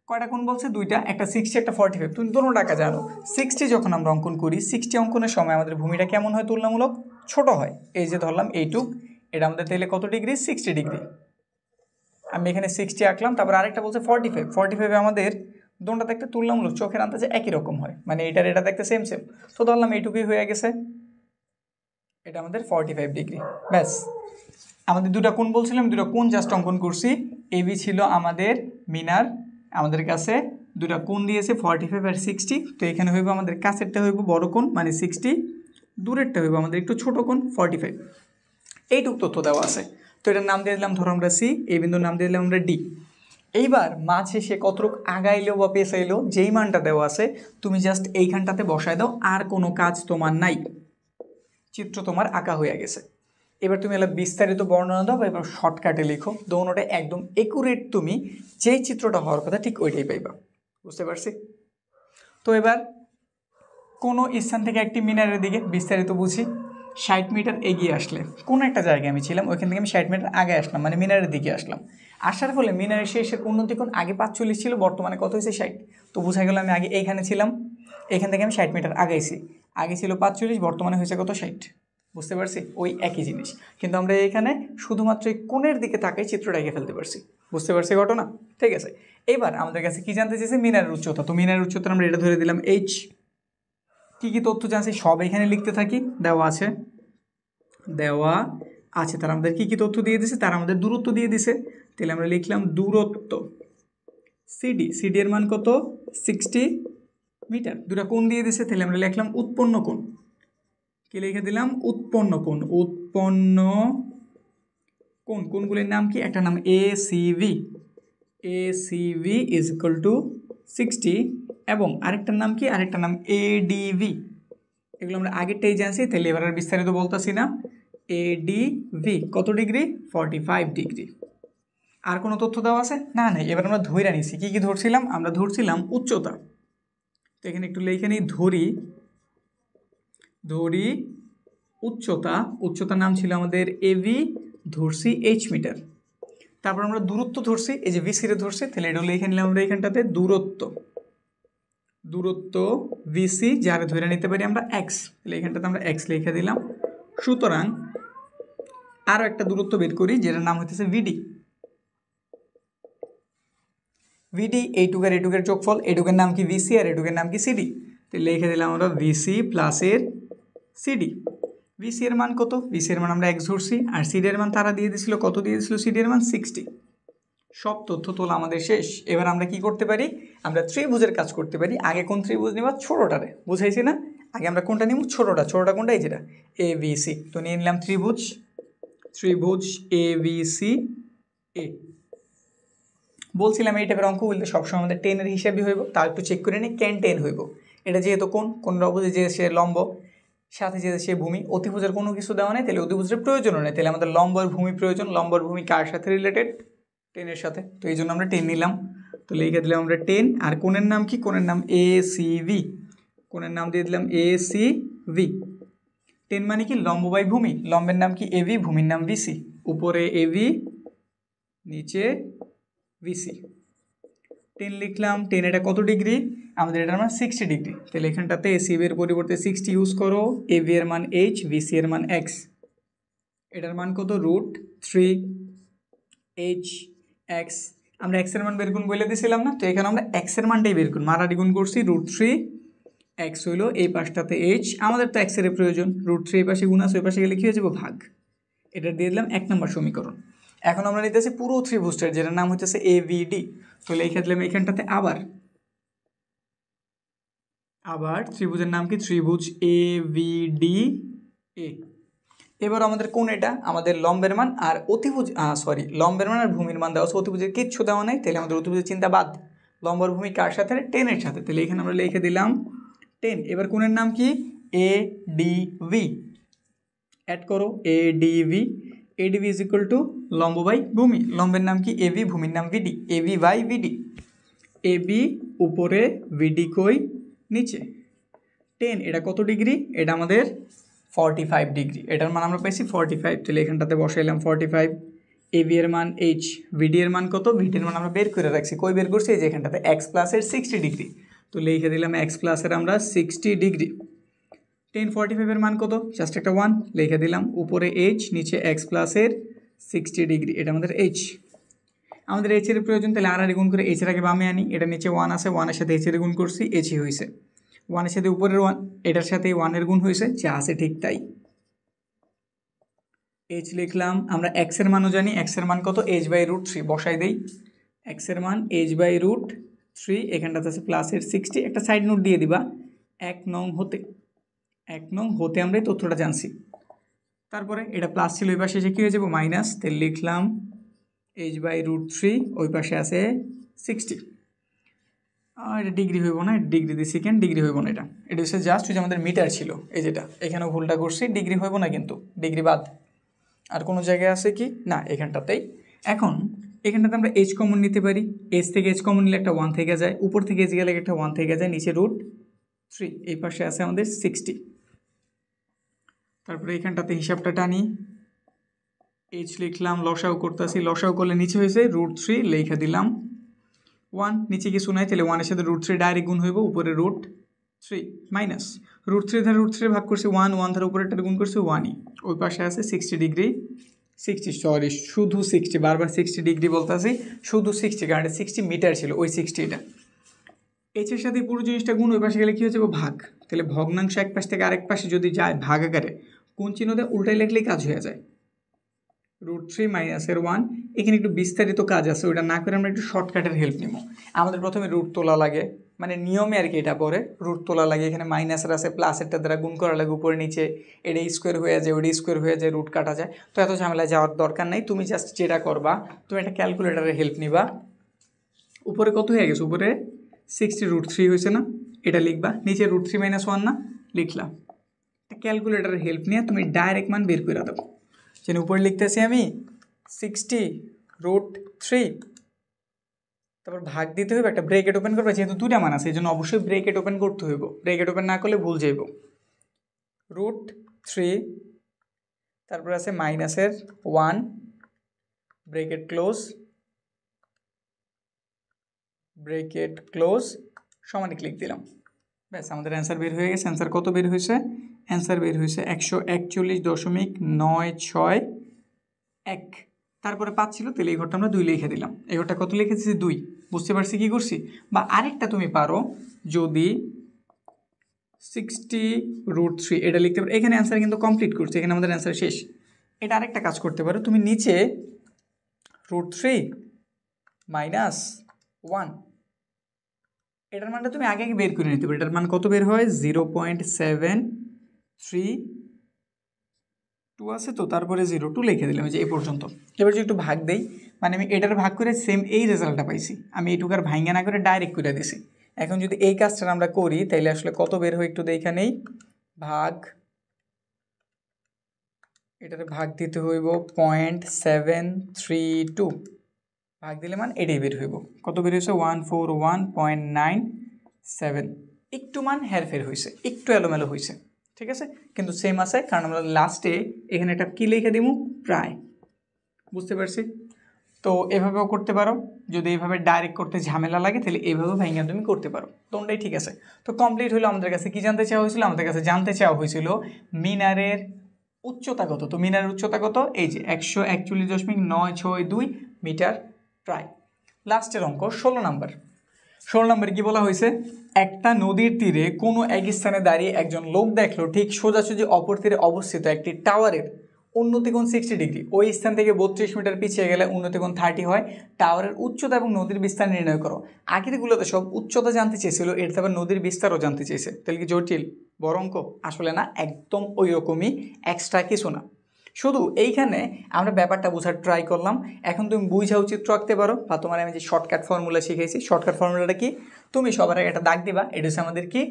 কয়টা কোণ বলছে, দুইটা, একটা 60 একটা 45। তুমি দোনো টাকা জানো 60 যখন আমরা অঙ্কন করি 60 অঙ্কনের সময় আমাদের ভূমিটা কেমন হয়, তুলনামূলক ছোট হয়। এই যে ধরলাম এইটুক, এটা আমাদের তাহলে কত ডিগ্রি, 60 ডিগ্রি। আমি এখানে 60 আঁকলাম, তারপর আরেকটা বলছে 45, 45 আমাদের দোনটা দেখতে তুলনামূলক চোখের আন্দাজে একই রকম হয়, মানে এটার এটা দেখতে সেম সেম। তো ধরলাম এইটুকুই হয়ে গেছে, এটা আমাদের 45 ডিগ্রি। ব্যাস, আমাদের দুটা কোণ বলছিলাম, দুটো কোণ জাস্ট অঙ্কন করছি। এবি ছিল আমাদের মিনার, আমাদের কাছে দুটা কোণ দিয়েছে 45 আর 60। তো এখানে হইব আমাদের কাছেরটা হইব বড় কোণ মানে 60, দূরেরটা হইব আমাদের একটু ছোট কোণ 45। এইটুক তথ্য দেওয়া আছে। তো এটার নাম দিয়ে দিলাম ধরো আমরা সি, এই বিন্দুর নাম দিয়ে দিলাম আমরা ডি। এইবার মাঝে সে কতটুক আগাইলো বা পেছাইলো যেই মানটা দেওয়া আছে তুমি জাস্ট এইখানটাতে বসায় দাও, আর কোনো কাজ তোমার নাই, চিত্র তোমার আঁকা হয়ে গেছে। এবার তুমি এলা বিস্তারিত বর্ণনা দাও বা এবার শর্টকাটে লিখো, দোনোটা একদম একুরেট, তুমি যেই চিত্রটা হওয়ার কথা ঠিক ওইটাই পাইবা। বুঝতে পারছি? তো এবার কোনো স্থান থেকে একটি মিনারের দিকে বিস্তারিত বুঝি। 60 মিটার এগিয়ে আসলে কোনো একটা জায়গায় আমি ছিলাম, ওইখান থেকে আমি 60 মিটার আগে আসলাম, মানে মিনারের দিকে আসলাম। আসার ফলে মিনারের শেষের উন্নতি কোণ আগে 45 ছিল, বর্তমানে কত হয়েছে 60। তো বোঝা গেল আমি আগে এইখানে ছিলাম, এখান থেকে আমি 60 মিটার আগাইছি, আগে ছিল 45, বর্তমানে হয়েছে কত 60। বুঝতে পারছি? ওই একই জিনিস, কিন্তু আমরা এখানে শুধুমাত্র এই কোণের দিকে তাকাই চিত্রটা এঁকে ফেলতে পারছি। বুঝতে পারছি ঘটনা? ঠিক আছে, এবার আমাদের কাছে কি জানতে চেয়েছে, মিনারের উচ্চতা। তো মিনারের উচ্চতা আমরা এটা ধরে দিলাম এইচ। কী কী তথ্য জানছি সব এখানে লিখতে থাকি, দেওয়া আছে তার আমাদের কী কী তথ্য দিয়ে দিছে, তার আমাদের দূরত্ব দিয়ে দিছে। তাহলে আমরা লিখলাম দূরত্ব সিডি, সিডি এর মান কত 60 মিটার। দুটা কোণ দিয়ে দিছে, তাহলে আমরা লিখলাম উৎপন্ন কোণ। কি লিখে দিলাম, উৎপন্ন কোণ। উৎপন্ন কোণ, কোণগুলির নাম কি, একটা নাম এসিভি, এসিভি ইজ ইকুয়াল টু 60, এবং আরেকটার নাম কি, আরেকটার নাম এডিভি। এগুলো আমরা আগেরটাই জানছি, তাহলে এবার আর বিস্তারিত বলতেছি না। এডিভি কত ডিগ্রি, 45 ডিগ্রি। আর কোনো তথ্য দেওয়া আছে না? নাই। এবার আমরা ধরে নিছি, কি কি ধরছিলাম, আমরা ধরছিলাম উচ্চতা। তো এখানে একটু লিখে নিই, ধরি উচ্চতা, উচ্চতার নাম ছিল আমাদের এভি, ধরছি এইচ মিটার। তারপর আমরা দূরত্ব ধরছি, এই যে ভিসিরে ধরছি, তাহলে এটা লিখে নিলাম আমরা এখানটাতে দূরত্ব ভিসি, যারা ধরে নিতে পারি আমরা এক্স, তাহলে এখানটাতে আমরা এক্স লিখে দিলাম। সুতরাং আরও একটা দূরত্ব বের করি, যেটার নাম হইতেছে ভিডি। ভিডি এইটুকের এইটুকের যোগফল, এইটুকের নাম কি ভিসি আর এইটুকের নাম কি সিডি, তাহলে লিখে দিলাম আমরা ভিসি প্লাসের সিডি। ভিসি এর মান কত, ভিসি এর মান আমরা এক্স ধরছি, আর সিডি এর মান তারা দিয়ে দিছিল, কত দিয়ে দিছিল, সিডি এর মান 60। সব তথ্য তোলা আমাদের শেষ। এবার আমরা কি করতে পারি, আমরা ত্রিভুজের কাজ করতে পারি। আগে কোন ত্রিভুজ নিবা, ছোটোটারে, বুঝাইছি না? আগে আমরা কোনটা নিব, ছোটোটা কোনটা, এই যেটা এ বি সি। তো নিয়ে নিলাম ত্রিভুজ এ বি সি এ। বলছিলাম এই টাইপের অঙ্ক বলতে সবসময় আমাদের টেনের হিসাবই হইব, তাও একটু চেক করে নিই কেন টেন হইব। এটা যেহেতু কোন অবধি যে সে লম্ব, সাথে যে সে ভূমি, অতিভুজের কোনো কিছু দেওয়া নেই, তাহলে অতিভুজের প্রয়োজনও নেই। তাহলে আমাদের লম্বর ভূমি প্রয়োজন, লম্বর ভূমি কার সাথে রিলেটেড, টেনের সাথে। তো এই জন্য আমরা টেন নিলাম। তো লিখে দিলাম আমরা টেন, আর কোণের নাম কি, কোণের নাম এ সি ভি, কোণের নাম দিয়ে দিলাম এ সি ভি। টেন মানে কি, লম্ব বাই ভূমি, লম্বের নাম কি এভি, ভূমির নাম ভিসি, উপরে এভি নিচে ভিসি। টেন লিখলাম, টেন এটা কত ডিগ্রি, আমাদের এটার মান 60 ডিগ্রি। তাহলে এখানটাতে এসিভি এর পরিবর্তে 60 ইউজ করো, এভি এর মান এইচ, ভিসি এর মান এক্স। এটার মান কত, √3 এইচ এক্স। আমরা এক্স এর মান বের করুন বলে দিয়েছিলাম না? তো এখানে আমরা এক্স এর মানটাই বের করুন, মারাটি গুণ করছি, √3 এক্স হইলো, এই পাশটাতে এইচ, আমাদের তো এক্স এর প্রয়োজন, √3 এই পাশে গুণ আছে, ওই পাশে গেলে কি হয়ে যাবে, ভাগ। এটা দিয়ে দিলাম 1 নম্বর সমীকরণ। এখন আমরা নিতেছি পুরো ত্রিভুজটার, যেটার নাম হচ্ছে এভিডি। তো লিখে দিলাম এখানটাতে আবার ত্রিভুজের নাম কি, ত্রিভুজ এভিডি এ। এবার আমাদের কোন এটা আমাদের লম্বের মান আর অতিভুজ লম্বের মান আর ভূমির মান দেওয়া আছে, অতিভুজের কিচ্ছু দেওয়া নেই, তাহলে আমাদের অতিভুজের চিন্তা বাদ। লম্ব আর ভূমি কার সাথে? 10-এর সাথে, তাহলে এখানে আমরা লিখে দিলাম 10। এবার কোণের নাম কি? এডিভি। অ্যাড করো ADV. ADV is equal to লম্ব বাই ভূমি। লম্বের নাম কি? এবি, ভূমির নাম VD. AB by VD. AB উপরে, ভিডি কই? নিচে। 10 এটা কত ডিগ্রি? এটা আমাদের 45 ডিগ্রি। এটার মান আমরা পাইছি 45, তাহলে এখানটাতে বসাইলাম 45। এবি এর মান এইচ, ভিডি এর মান কত? ভিডি এর মান আমরা বের করে রাখছি। কই বের করছি? এই যে এখানটাতে এক্স প্লাসের 60 ডিগ্রি, তো লিখে দিলাম এক্স প্লাসের আমরা 60 ডিগ্রি। 10 45 এর মান কত? জাস্ট একটা 1 লিখে দিলাম। উপরে এইচ, নিচে এক্স প্লাসের 60 ডিগ্রি, এটা আমাদের এইচ। আমাদের এইচ এর প্রয়োজন, তাহলে আর গুণ করে এইচ এর আগে বামে আনি। এটা নিচে 1 আছে, 1-এর সাথে এইচ এর গুণ করছি, এইচই হয়েছে। 1-এর সাথে উপরের 1, এটার সাথে 1-এর গুণ হয়েছে, যা আছে ঠিক তাই। এইচ লিখলাম। আমরা এক্স এর মানও জানি, এক্স এর মান কত? h/√3 বসাই দেই। এক্স এর মান h/√3, এখানটাতে আছে প্লাসের 60। একটা সাইড নোট দিয়ে দিবা, 1 নং হতে আমরা এই তথ্যটা জানছি। তারপরে এটা প্লাস ছিল, ওই পাশে এসে কী হয়ে যাবো? মাইনাস। তাহলে লিখলাম h/√3, ওই পাশে আছে 60। এটা ডিগ্রি হইব না, এটা ডিগ্রি দিয়ে সেকেন্ড, ডিগ্রি হইব না। এটা হচ্ছে জাস্ট ওই যে আমাদের মিটার ছিল, এই যেটা এখানেও ভুলটা করছি, ডিগ্রি হইব না কিন্তু, ডিগ্রি বাদ। আর কোনো জায়গায় আছে কি? না, এখানটাতেই। এখন এখানটাতে আমরা এইচ কমন নিতে পারি। এইচ থেকে এইচ কমন নিলে একটা 1 থেকে যায়, উপর থেকে এইচ গেলে একটা 1 থেকে যায়, নিচে √3, এই পাশে আছে আমাদের 60। তারপরে এখানটাতে হিসাবটা টানি, এইচ লিখলাম, লসাও করতেছি, লসাও করলে নিচে হয়েছে √3, লিখে দিলাম 1, নিচে কিছু নাই, তাহলে 1-এর সাথে √3 ডাইরেক্ট গুণ হইব, উপরে √3 মাইনাস √3 ধারে √3 ভাগ করছি 1 ধারে উপরেরটা গুণ করছি 1ই, ওই পাশে আছে 60 ডিগ্রি, শুধু 60, বারবার 60 ডিগ্রি বলতেছি, শুধু 60, কারণ এটা 60 মিটার ছিল, ওই 60টা। এইচের সাথে পুরো জিনিসটা গুণ, ওই পাশে গেলে কী হয়ে যাবে? ভাগ। তাহলে ভগ্নাংশ এক পাশ থেকে আরেক পাশে যদি যায় ভাগ আকারে, কোন চিহ্ন দেয়? উল্টাই লিখলেই কাজ হয়ে যায়। √3 মাইনাসের 1, এখানে একটু বিস্তারিত কাজ আছে, ওটা না করে আমরা একটু শর্টকাটের হেল্প নিব। আমাদের প্রথমে রুট তোলা লাগে, মানে নিয়মে আর কি, এটা পরে রুট তোলা লাগে। এখানে মাইনাসের আছে, প্লাসেরটা দ্বারা গুণ করা লাগে উপরে নিচে, এটা স্কোয়ার হয়ে যায়, ওটা স্কোয়ার হয়ে যায়, রুট কাটা যায়। তো এত ঝামেলায় যাওয়ার দরকার নেই, তুমি জাস্ট যেটা করবা, তুমি একটা ক্যালকুলেটারের হেল্প নিবা। উপরে কত হয়ে গেছে? উপরে 60 √3 হয়েছে না, এটা লিখবা। নিচে √3 - 1 না, লিখলাম। ক্যালকুলেটারের হেল্প নিয়ে তুমি ডাইরেক্ট মান বের করে দেবো। যেন উপরে লিখতেছি আমি 60 √3, তারপর ভাগ দিতে হবে, একটা ব্রেকেট ওপেন করবে, যেহেতু দুটা মান আছে এই জন্য অবশ্যই ব্রেকেট ওপেন করতে হইব, ব্রেকেট ওপেন না করলে ভুল যাইব। √3, তারপর আছে মাইনাসের 1, ব্রেকেট ক্লোজ, সমানে ক্লিক দিলাম, ব্যাস আমাদের অ্যান্সার বের হয়ে গেছে। অ্যান্সার কত বের হয়েছে? অ্যান্সার বের হয়েছে 141.961। তারপরে 5 ছিল, তাহলে এই ঘরটা আমরা 2 লিখে দিলাম। এই ঘরটা কত লিখেছি? 2। বুঝতে পারছি কী করছি? বা আরেকটা তুমি পারো, যদি 60 √3 এটা লিখতে পারো। এখানে অ্যান্সার কিন্তু কমপ্লিট করছে, এখানে আমাদের অ্যান্সার শেষ। এটা আরেকটা কাজ করতে পারো, তুমি নিচে √3 মাইনাস 1, এটার মানটা তুমি আগে বের করে নিতে পারো। এটার মান কত বের হয়? 0.732 আছে, তো তারপরে 0.2 লিখে দিলাম, যে এই পর্যন্ত। এবার যদি একটু ভাগ দেই, মানে আমি এটার ভাগ করে সেম এই রেজাল্টটা পাইছি, আমি এইটুকার ভাঙ্গা না করে ডাইরেক্ট করে দিছি। এখন যদি এই কাজটা আমরা করি, তাইলে আসলে কত বের হয় একটু দেখে নেই। ভাগ, এটার ভাগ দিতে হইব 0.732, ভাগ দিলে মান এটাই বের হইব। কত বের হয়েছে? 141.97। একটু মান হেরফের হয়েছে, একটু এলোমেলো হয়েছে, ঠিক আছে, কিন্তু সেম আছে, কারণ আমরা লাস্টে এখানে একটা কী লিখে দিব? প্রায়। বুঝতে পারছি? তো এভাবেও করতে পারো, যদি এইভাবে ডাইরেক্ট করতে ঝামেলা লাগে তাহলে এইভাবে ভাইঙ্গা তুমি করতে পারো, তোমরাই ঠিক আছে। তো কমপ্লিট হলো। আমাদের কাছে কি জানতে চাওয়া হয়েছিল? আমাদের কাছে জানতে চাওয়া হয়েছিল মিনারের উচ্চতা কত। তো মিনারের উচ্চতা কত? এই যে 141.962 মিটার প্রায়। লাস্টের অঙ্ক 16 নাম্বার। 16 নম্বরে কি বলা হয়েছে? একটা নদীর তীরে কোনো এক স্থানে দাঁড়িয়ে একজন লোক দেখলো ঠিক সোজাসুজি অপর তীরে অবস্থিত একটি টাওয়ারের উন্নতি কোণ 60 ডিগ্রি, ওই স্থান থেকে 32 মিটার পিছিয়ে গেলে উন্নতি কোণ 30 হয়। টাওয়ারের উচ্চতা এবং নদীর বিস্তার নির্ণয় করো। আগেরগুলোতে সব উচ্চতা জানতে চেয়েছিল, এর আবার নদীর বিস্তারও জানতে চেয়েছে। তাহলে কি জটিল বড় অঙ্ক? আসলে না, একদম ওই রকমই, এক্সট্রা কিছু না। শুধু এইখানে আমরা ব্যাপারটা বোঝার ট্রাই করলাম। এখন তুমি বুঝাও চিত্র আঁকতে পারো, বা তোমার আমি যে শর্টকাট ফর্মুলা শিখেছি, শর্টকাট ফর্মুলাটা কি, তুমি সবার আগে একটা দাগ দিবা। এটা হচ্ছে আমাদের কি,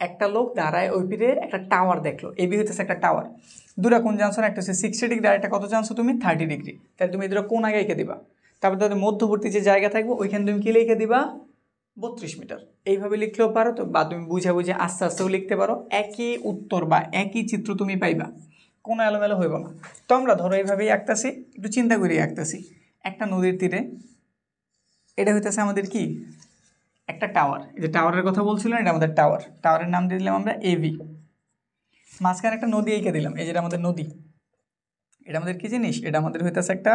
একটা লোক দাঁড়ায় ওই পিঠে একটা টাওয়ার দেখলো, এবি হইতেছে একটা টাওয়ার, দুটা কোণ জানছো না, একটা হচ্ছে 60 ডিগ্রি আর একটা কত জানছো তুমি 30 ডিগ্রি। তাহলে তুমি এই দুটো কোণ আগে এঁকে দিবা, তারপর তাদের মধ্যবর্তী যে জায়গা থাকবে ওইখানে তুমি কি লিখে দিবা 32 মিটার। এইভাবে লিখলেও পারো তো, বা তুমি বুঝে বুঝে আস্তে আস্তেও লিখতে পারো, একই উত্তর বা একই চিত্র তুমি পাইবা, কোনো এলোমেলো হইব না। তো আমরা ধরো এইভাবেই আঁকতেছি, একটু চিন্তা করেই আঁকতেছি। একটা নদীর তীরে, এটা হইতেছে আমাদের কি একটা টাওয়ার, এই যে টাওয়ারের কথা বলছিলাম, এটা আমাদের টাওয়ার, টাওয়ারের নাম দিয়ে দিলাম আমরা এবি। মাঝখানে একটা নদী এঁকে দিলাম, এই যেটা আমাদের নদী, এটা আমাদের কি জিনিস, এটা আমাদের হইতেছে একটা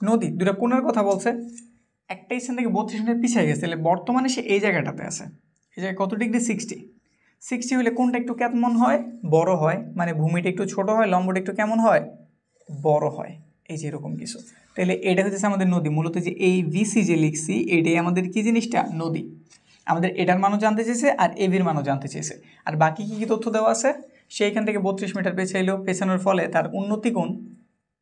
নদী। দুটা কোণের কথা বলছে, একটা স্থান থেকে 32 মিটার পিছিয়ে গেছে, তাহলে বর্তমানে সে এই জায়গাটাতে আছে। এই জায়গায় কত ডিগ্রি, 60 হলে কোনটা একটু কেমন হয়, বড় হয়, মানে ভূমিটা একটু ছোট হয়, লম্বটা একটু কেমন হয়, বড় হয়, এই যে এরকম কিছু। তাহলে এটা হচ্ছে আমাদের নদী, মূলত যে এই ভিসি যে লিখছি এটাই আমাদের কি জিনিসটা, নদী। আমাদের এটার মানও জানতে চেয়েছে আর এভির মানও জানতে চেয়েছে, আর বাকি কী কী তথ্য দেওয়া আছে, সেইখান থেকে 32 মিটার পেছাইলো, পেছানোর ফলে তার উন্নতি কোণ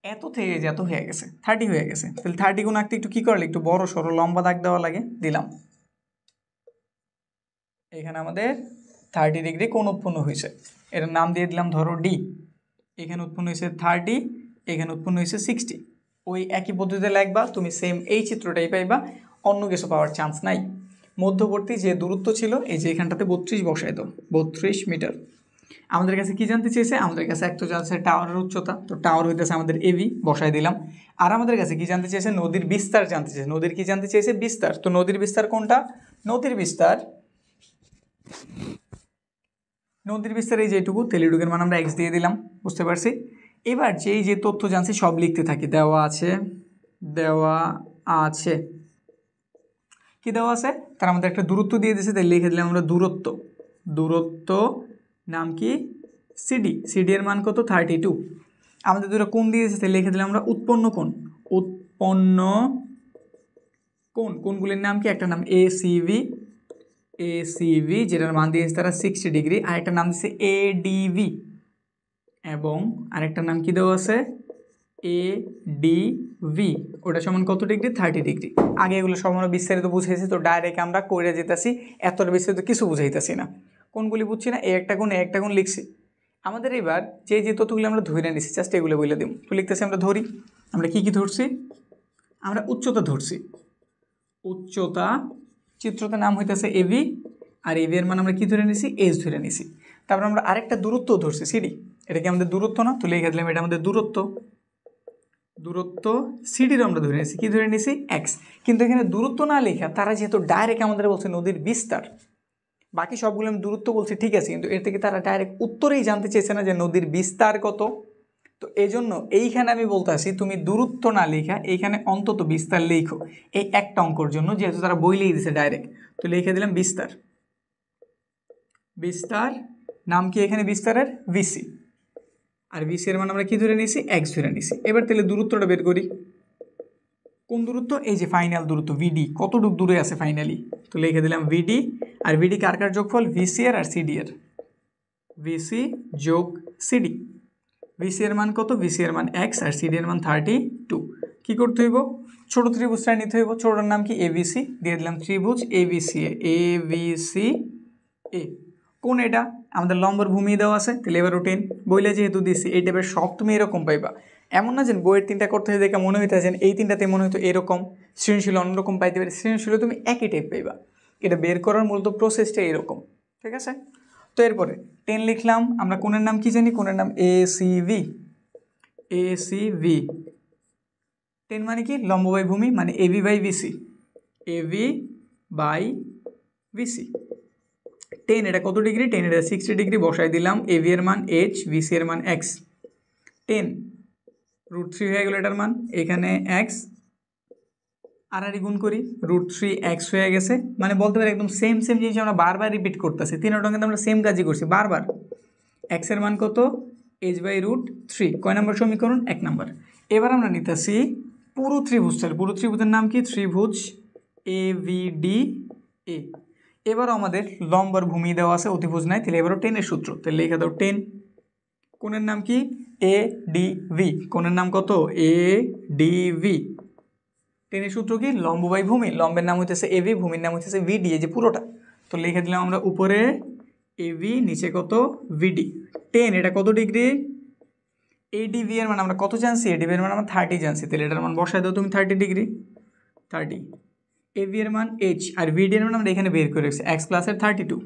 এত থেকে যে এত হয়ে গেছে, 30 হয়ে গেছে। তাহলে 30 গুণ আঁকতে একটু কী করলে, একটু বড় সড়ো লম্বা দাগ দেওয়া লাগে, দিলাম। এখানে আমাদের 30 ডিগ্রি কোণ উৎপন্ন হয়েছে, এটার নাম দিয়ে দিলাম ধরো ডি। এখানে উৎপন্ন হয়েছে 30, এখানে উৎপন্ন হয়েছে 60। ওই একই পদ্ধতিতে লিখবা, তুমি সেম এই চিত্রটাই পাইবা, অন্য কিছু পাওয়ার চান্স নাই। মধ্যবর্তী যে দূরত্ব ছিল, এই যে এখানটাতে 32 বসাই দাও, 32 মিটার। আমাদের কাছে কি জানতে চেয়েছে, আমাদের কাছে এক তো জানছে টাওয়ারের উচ্চতা, তো টাওয়ার হইতেছে আমাদের এবি, বসাই দিলাম। আর আমাদের কাছে কি জানতে চেয়েছে, নদীর বিস্তার জানতে চেয়েছে। নদীর কি জানতে চেয়েছে, বিস্তার। তো নদীর বিস্তার কোনটা, নদীর বিস্তার এই যেটুকু, তেলিটুকের মান আমরা এক্স দিয়ে দিলাম, বুঝতে পারছি। এবার যেই যে তথ্য জানছি সব লিখতে থাকি, দেওয়া আছে কি দেওয়া আছে, তার আমাদের একটা দূরত্ব দিয়ে দিয়েছে, তাই লিখে দিলাম আমরা দূরত্ব নাম কি, সিডি এর মান কত 32। আমাদের দুটো কোণ দিয়ে দিয়েছে, তাই লিখে দিলাম আমরা উৎপন্ন কোণগুলির নাম কি, একটা নাম এসিভি যেটার মান দিয়েছে তারা 60 ডিগ্রি, আর একটা নাম দিয়েছে এডিভি, এবং আরেকটা নাম কি দেওয়া আছে এডিভি, ওটা সমান কত ডিগ্রি, 30 ডিগ্রি। আগে এগুলো সমান বিস্তারিত বুঝাইছি, তো ডাইরেক্ট আমরা করে যেতেছি, এতটা বিস্তারিত কিছু বুঝাইতেছি না। কোনগুলি বুঝছি না, এ একটা কোণ লিখছি। আমাদের এবার যে তথ্যগুলি আমরা ধরে নিছি, জাস্ট এগুলো বলে দিব। তো লিখতেছি আমরা ধরি, আমরা কি ধরছি, আমরা উচ্চতা ধরছি, উচ্চতা চিত্রটার নাম হইতেছে এবি, আর এবি এর মান আমরা কি ধরে নিছি, এস ধরে নিছি। তারপর আমরা আরেকটা দূরত্ব ধরছি সিডি, এটা কি আমাদের দূরত্ব না, তো লিখে দিলাম এটা আমাদের দূরত্ব সিডির আমরা ধরে নিছি, কি ধরে নিছি, এক্স। কিন্তু এখানে দূরত্ব না লেখা, তারা যেহেতু ডাইরেক্ট আমাদের বলছে নদীর বিস্তার, বাকি সবগুলো আমি দূরত্ব বলছি ঠিক আছে, কিন্তু এর থেকে তারা ডাইরেক্ট উত্তরেই জানতে চেয়েছে না যে নদীর বিস্তার কত। তো এই জন্য এইখানে আমি বলতে আসি, তুমি দূরত্ব না লেখা এইখানে অন্তত বিস্তার লেখো, এই একটা অঙ্কর জন্য, যেহেতু তারা বইলেই দিছে ডাইরেক্ট। তো লিখে দিলাম বিস্তার নাম কি এখানে বিস্তারের, ভিসি, আর ভিসি এর মান আমরা কি ধরে নিছি, এক্স ধরে নিছি। এবার তাহলে দূরত্বটা বের করি, কোন দূরত্ব, এই যে ফাইনাল দূরত্ব ভিডি, কতটুকু দূরে আছে ফাইনালি, তো লিখে দিলাম ভিডি। আর ভিডি কার যোগফল, ভিসি এর আর সিডি এর, ভিসি যোগ সিডি। ভিসি এর মান কত, ভিসি এর মান এক্স, আর সিডি এর মান 32। কি করতে হইব, ছোট ত্রিভুজটা নিতে হইব, ছোটটার নাম কি এবিসি, দিয়ে দিলাম ত্রিভুজ এবিসি এ। কোন এটা, আমাদের লম্বর ভূমি দেওয়া আছে, তাহলে এবার টেন, বইলে যেহেতু দিচ্ছি এই টাইপের সব তুমি এরকম পাইবা। এমন না যে বইয়ের তিনটা করতে হয়ে দেখে মনে হইতেছেন এই তিনটাতে মনে হয়তো এরকম, সৃজনশীল অন্যরকম পাইতে পারে, সৃজনশীল তুমি একই টাইপ পাইবা। এটা বের করার মূলত প্রসেসটা এরকম, ঠিক আছে। তো এরপরে 10 লিখলাম, আমরা কোণের নাম কি জানি, কোণের নাম এসিভি। 10 মানে কি, লম্ব বাই ভূমি, মানে এবি বাই বিসি, 10 এটা কত ডিগ্রি, 10 এটা 60 ডিগ্রি, বসাই দিলাম। এবি এর মান এইচ, বিসি এর মান এক্স, 10 √3 হয়ে গেল এটার মান, এখানে এক্স, আর গুণ করি, √3 এক্স হয়ে গেছে। মানে বলতে পারি একদম সেম জিনিস আমরা বারবার রিপিট করতেছি, তিনটা কিন্তু আমরা সেম কাজই করছি বারবার। এক্স এর মান কত, এইচ বাই √3, কয় নম্বর সমীকরণ, 1 নম্বর। এবার আমরা নিতেছি পুরো ত্রিভুজের নাম কি, ত্রিভুজ এভিডি এ। এবারও আমাদের লম্বর ভূমি দেওয়া আছে, অতিভুজ নাই, তাহলে এবারও 10 এর সূত্র, তাহলে লিখে দাও 10। কোণের নাম কি, এ ডি ভি, কোণের নাম কত? এ ডি ভি। টেনের সূত্র কি? লম্ব বাই ভূমি, লম্বের নাম হইতেছে এভি, ভূমির নাম হইতেছে ভিডি, এই যে পুরোটা। তো লিখে দিলাম আমরা উপরে এভি, নিচে কত? ভিডি। টেন, এটা কত ডিগ্রি? এডিভি এর মানে আমরা কত জানছি? এডিভি এর মানে আমরা 30 জানছি, তাহলে এটার মান বসায় দাও তুমি 30 ডিগ্রি, 30। এভি এর মান এইচ, আর ভিডি এর মান আমরা এখানে বের করে রেখেছি এক্স প্লাসের 32,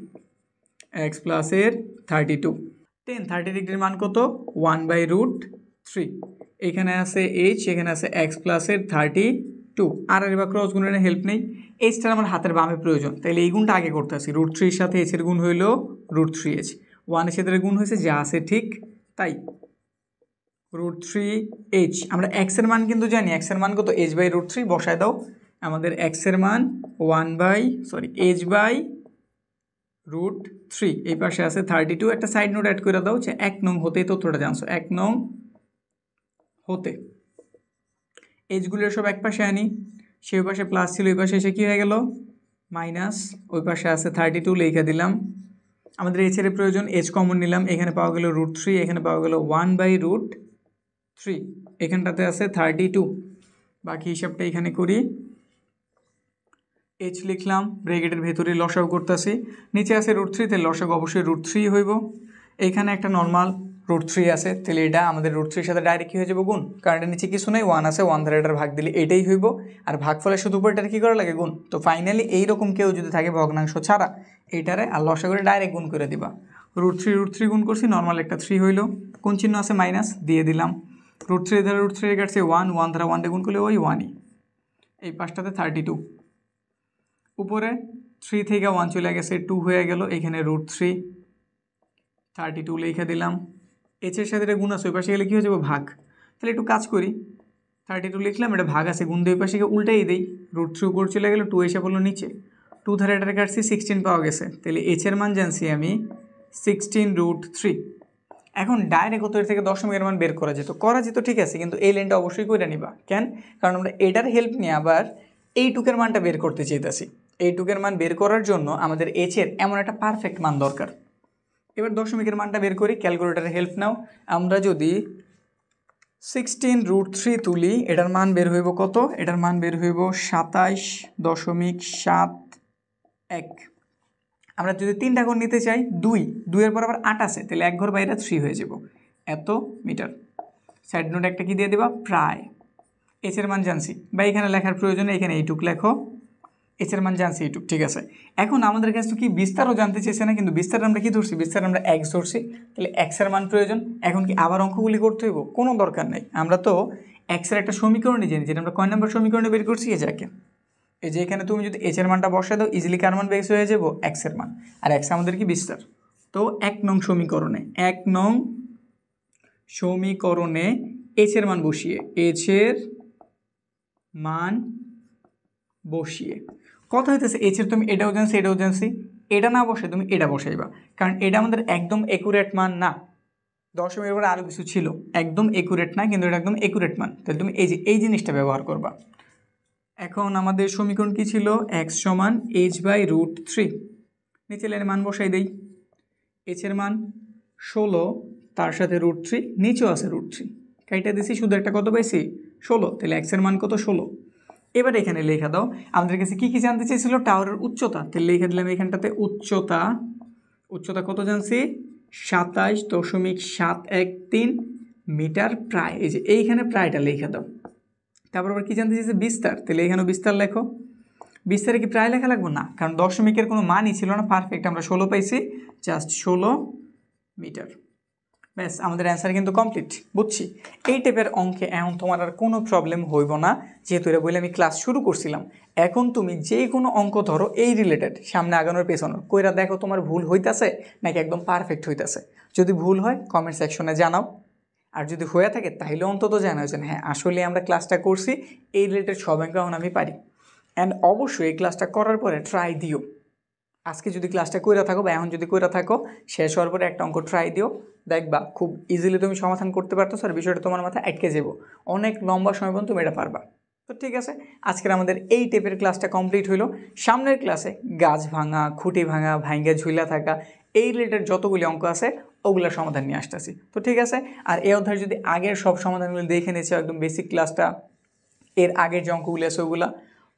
এক্স প্লাসের 32। 10 30 ডিগ্রির মান কত? 1/√3। এখানে আছে এইচ, এখানে আছে এক্স প্লাসের 32। আর এবার ক্রস গুণের হেল্প নেই, এইচটার আমার হাতের বামে প্রয়োজন, তাহলে এই গুণটা আগে করতে আসি। √3 এর সাথে এইচের গুণ হইল √3h, 1 এর সাথে গুণ হয়েছে, যা আছে ঠিক তাই। √3h, আমরা এক্স এর মান কিন্তু জানি, এক্স এর মান কত? h/√3, বসায় দাও। আমাদের এক্স এর মান h/√3, এই পাশে আছে 32। একটা সাইড নোট অ্যাড করে দাও যে 1 নং হতেই তথ্যটা জানছো, 1 নং হতে। এইচগুলোর সব এক পাশে আনি, সেই পাশে প্লাস ছিল, ওই পাশে এসে কী হয়ে গেল? মাইনাস। ওই পাশে আছে 32, লিখে দিলাম। আমাদের এইচের প্রয়োজন, এইচ কমন নিলাম, এখানে পাওয়া গেল √3, এখানে পাওয়া গেল 1/√3, এখানটাতে আছে 32। বাকি হিসাবটা এখানে করি। এইচ লিখলাম, ব্র্যাকেটের ভেতরে লসাগু করতেছি, নিচে আছে √3, তাহলে লসাগু অবশ্যই √3 হইব। এখানে একটা নর্মাল √3 আছে, তাহলে এটা আমাদের √3 এর সাথে ডাইরেক্ট কী হয়ে যাবো? গুণ, কারণ এটা নিচে কিছু নেই, 1 আছে, 1 দ্বারা এটার ভাগ দিলে এটাই হইব, আর ভাগফলের শুধু উপর এটার কী করা লাগে? গুণ। তো ফাইনালি এইরকম কেউ যদি থাকে ভগ্নাংশ ছাড়া, এইটারে আর লসাগুরে ডাইরেক্ট গুণ করে দিবা। √3 গুণ করছি, নর্মাল একটা 3 হইল, কোন চিহ্ন আছে? মাইনাস, দিয়ে দিলাম। √3 দ্বারা √3 কাটছে 1, 1 দ্বারা 1 গুণ করলে ওই 1ই। এই পাশটাতে 32, উপরে 3 থেকে 1 চলে গেছে, 2 হয়ে গেল, এখানে √3, 32 লিখে দিলাম। এইচের সাথে এটা গুণ আছে, ওই পাশে গেলে কী হয়ে যাবে? ভাগ। তাহলে একটু কাজ করি, 32 লিখলাম, এটা ভাগ আছে, গুণ দিয়ে ওই পাশে উল্টাই দিই, √3 উপর চলে গেল, 2 এসে পড়লো নিচে, 2 ধারে এটা কাটছি, 16 পাওয়া গেছে, তাহলে এইচের মান জানছি আমি 16√3। এখন ডাইরেক্ট কত এর থেকে দশমিকের মান বের করা যেত? ঠিক আছে, কিন্তু এই লাইনটা অবশ্যই করে নিবা। কেন? কারণ আমরা এটার হেল্প নিয়ে আবার এইটুকের মানটা বের করতে চাইতেছি। এইটুকের মান বের করার জন্য আমাদের এইচের এমন একটা পারফেক্ট মান দরকার। এবার দশমিকের মানটা বের করি, ক্যালকুলেটারের হেল্প নাও। আমরা যদি 16√3 তুলি, এটার মান বের হইব কত? এটার মান বের হইব 27.71। আমরা যদি 3টা ঘর নিতে চাই, 2 এর পর আবার 8 আছে, তাহলে 1 ঘর বাইরে 3 হয়ে যাব, এত মিটার। সাইড নোট একটা কি দিয়ে দেবা? প্রায়। এইচের মান জানছি, বা এখানে লেখার প্রয়োজনে এখানে এইটুক লেখো, এইচের মান জানছি এইটুক, ঠিক আছে। এখন আমাদের কাছে তো কি বিস্তারও জানতে চেয়েছে না, কিন্তু বিস্তার আমরা কি ধরছি? বিস্তার আমরা এক্স ধরছি, তাহলে এক্সের মান প্রয়োজন। এখন কি আবার অঙ্কগুলি করতে হইব? কোনো দরকার নেই, আমরা তো এক্সের একটা সমীকরণই জানি, যেটা আমরা কয় নম্বর সমীকরণে বের করছি? এই যাকে, এই যে এখানে তুমি যদি এইচের মানটা বসায় দাও, ইজিলি কার মান বের হয়ে যাবো? এক্সের মান। আর এক্স আমাদের কি? বিস্তার। তো 1 নং সমীকরণে, 1 নং সমীকরণে এইচের মান বসিয়ে, এইচের মান বসিয়ে কথা হইতেছে এইচের তুমি এটাও জানছি, এটাও জানছি, এটা না বসে তুমি এটা বসাইবা, কারণ এটা আমাদের একদম একুরেট মান না। দশমিকের পরে আরও কিছু ছিল, একদম একুরেট না, কিন্তু এটা একদম একুরেট মান, তাহলে তুমি এই জিনিসটা ব্যবহার করবা। এখন আমাদের সমীকরণ কি ছিল? এক্স সমান h/√3। নিচে লাইনে মান বসাই দেই, এইচের মান 16, তার সাথে √3, নিচেও আছে √3, কাইটা দিছি, শুধু একটা কত পাইছি? 16, তাহলে এক্সের মান কত? 16। এবার এখানে লেখা দাও, আমাদের কাছে কী কী জানতে চেয়েছিল? টাওয়ারের উচ্চতা, তাহলে লিখে দিলাম এখানটাতে উচ্চতা কত জানছি? 27.713 মিটার প্রায়। এই যে এইখানে প্রায়টা লিখে দাও। তারপর আবার কী জানতে চেয়েছে? বিস্তার, তাহলে এখানেও বিস্তার লেখো। বিস্তারে কি প্রায় লেখা লাগবে? না, কারণ দশমিকের কোনো মানই ছিল না, পারফেক্ট আমরা 16 পাইছি, জাস্ট 16 মিটার। ব্যাস, আমাদের অ্যান্সার কিন্তু কমপ্লিট। বুঝছি, এই টাইপের অঙ্কে এখন তোমার আর কোনো প্রবলেম হইব না, যেহেতু এটা বলে আমি ক্লাস শুরু করছিলাম। এখন তুমি যে কোনো অঙ্ক ধরো এই রিলেটেড, সামনে আগানোর পেছনো, কইরা দেখো তোমার ভুল হইতাছে নাকি একদম পারফেক্ট হইতাছে। যদি ভুল হয় কমেন্ট সেকশনে জানাও, আর যদি হয়ে থাকে তাহলে অন্তত জানাও যে হ্যাঁ আসলে আমরা ক্লাসটা করছি, এই রিলেটেড সব অঙ্ক এখন আমি পারি। অ্যান্ড অবশ্যই এই ক্লাসটা করার পরে ট্রাই দিও। আজকে যদি ক্লাসটা কইরা থাকো বা এখন যদি কইরা থাকো, শেষ হওয়ার পরে একটা অঙ্ক ট্রাই দিও, দেখবা খুব ইজিলি তুমি সমাধান করতে পারতো, আর বিষয়টা তোমার মাথায় আটকে যাবো, অনেক লম্বা সময় পর্যন্ত তুমি এটা পারবা। তো ঠিক আছে, আজকের আমাদের এই টাইপের ক্লাসটা কমপ্লিট হইলো। সামনের ক্লাসে গাছ ভাঙা, খুঁটি ভাঙা, ভাঙ্গা ঝুলা থাকা, এই রিলেটেড যতগুলি অঙ্ক আছে ওগুলোর সমাধান নিয়ে আসতেছি। তো ঠিক আছে, আর এই অধ্যায় যদি আগের সব সমাধানগুলো দেখে নিয়েছে একদম বেসিক ক্লাসটা, এর আগের যে অঙ্কগুলি আছে ওগুলো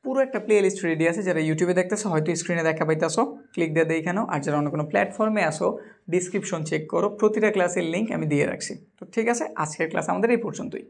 পুরো একটা প্লে লিস্ট রেডি আছে। যারা ইউটিউবে দেখতেছো হয়তো স্ক্রিনে দেখা পাইতেছো, ক্লিক দিয়ে দেখে নাও। আর যারা অন্য কোনো প্ল্যাটফর্মে আসো ডিসক্রিপশন চেক করো, প্রতিটা ক্লাসের লিঙ্ক আমি দিয়ে রাখছি। তো ঠিক আছে, আজকের ক্লাস আমাদের এই পর্যন্তই।